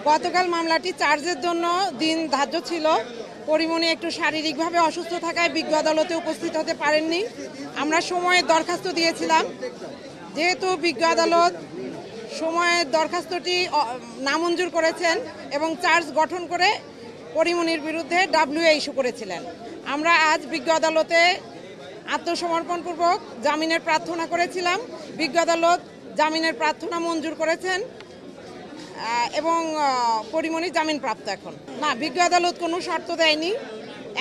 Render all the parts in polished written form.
গতকাল মামলাটি চার্জের জন্য দিন ধার্য ছিল। পরিমণি একটু শারীরিকভাবে অসুস্থ থাকায় বিজ্ঞ আদালতে উপস্থিত হতে পারেননি। আমরা সময়ের দরখাস্ত দিয়েছিলাম, যেহেতু বিজ্ঞ আদালত সময়ের দরখাস্তটি নামঞ্জুর করেছেন এবং চার্জ গঠন করে পরিমণির বিরুদ্ধে WA ইস্যু করেছিলেন। আমরা আজ বিজ্ঞ আদালতে আত্মসমর্পণপূর্বক জামিনের প্রার্থনা করেছিলাম। বিজ্ঞ আদালত জামিনের প্রার্থনা মঞ্জুর করেছেন এবং পরিমণি জামিন প্রাপ্ত। এখন না, বিজ্ঞ আদালত কোনো শর্ত দেয়নি,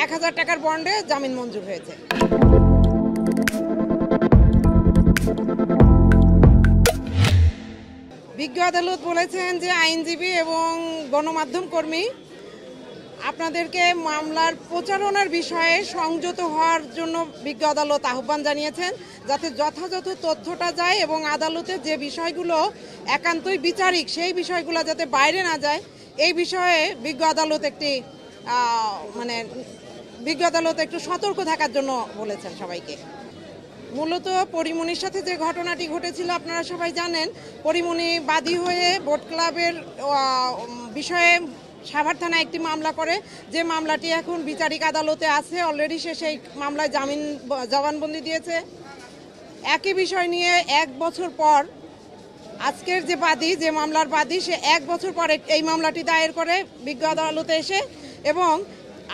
1000 টাকার বন্ডে জামিন মঞ্জুর হয়েছে। বিজ্ঞ আদালত বলেছেন যে আইনজীবী এবং গণমাধ্যম কর্মী আপনাদেরকে মামলার প্রচারণার বিষয়ে সংযত হওয়ার জন্য বিজ্ঞ আদালত আহ্বান জানিয়েছেন, যাতে যথাযথ তথ্যটা যায় এবং আদালতের যে বিষয়গুলো একান্তই বিচারিক সেই বিষয়গুলো যাতে বাইরে না যায়, এই বিষয়ে বিজ্ঞ আদালত একটু সতর্ক থাকার জন্য বলেছেন সবাইকে। মূলত পরিমণির সাথে যে ঘটনাটি ঘটেছিল আপনারা সবাই জানেন। পরিমণি বাদী হয়ে বোট ক্লাবের বিষয়ে সাভার থানায় একটি মামলা করে, যে মামলাটি এখন বিচারিক আদালতে আছে। অলরেডি সে সেই মামলায় জবানবন্দি দিয়েছে। একই বিষয় নিয়ে 1 বছর পর আজকের যে বাদী, যে মামলার বাদী, সে 1 বছর পরে এই মামলাটি দায়ের করে বিজ্ঞ আদালতে এসে, এবং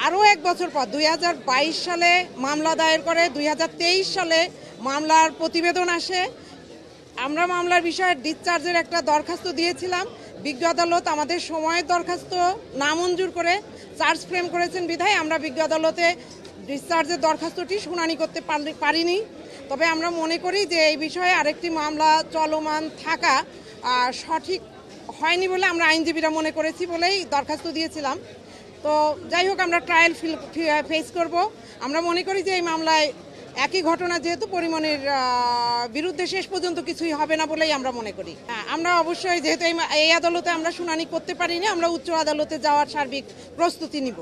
আরও 1 বছর পর 2022 সালে মামলা দায়ের করে। 2023 সালে মামলার প্রতিবেদন আসে। আমরা মামলার বিষয়ে ডিসচার্জের একটা দরখাস্ত দিয়েছিলাম। বিজ্ঞ আদালত আমাদের সময়ের দরখাস্ত নামঞ্জুর করে চার্জ ফ্রেম করেছেন বিধায় আমরা বিজ্ঞ আদালতে ডিসচার্জের দরখাস্তটি শুনানি করতে পারিনি। তবে আমরা মনে করি যে এই বিষয়ে আরেকটি মামলা চলমান থাকা সঠিক হয়নি বলে আমরা আইনজীবীরা মনে করেছি বলেই দরখাস্ত দিয়েছিলাম। তো যাই হোক, আমরা ট্রায়াল ফেস করব। আমরা মনে করি যে এই মামলায় একই ঘটনা যেহেতু পরিমণির বিরুদ্ধে শেষ পর্যন্ত কিছুই হবে না বলেই আমরা মনে করি। আমরা অবশ্যই, যেহেতু এই আদালতে আমরা শুনানি করতে পারিনি, আমরা উচ্চ আদালতে যাওয়ার সার্বিক প্রস্তুতি নিব।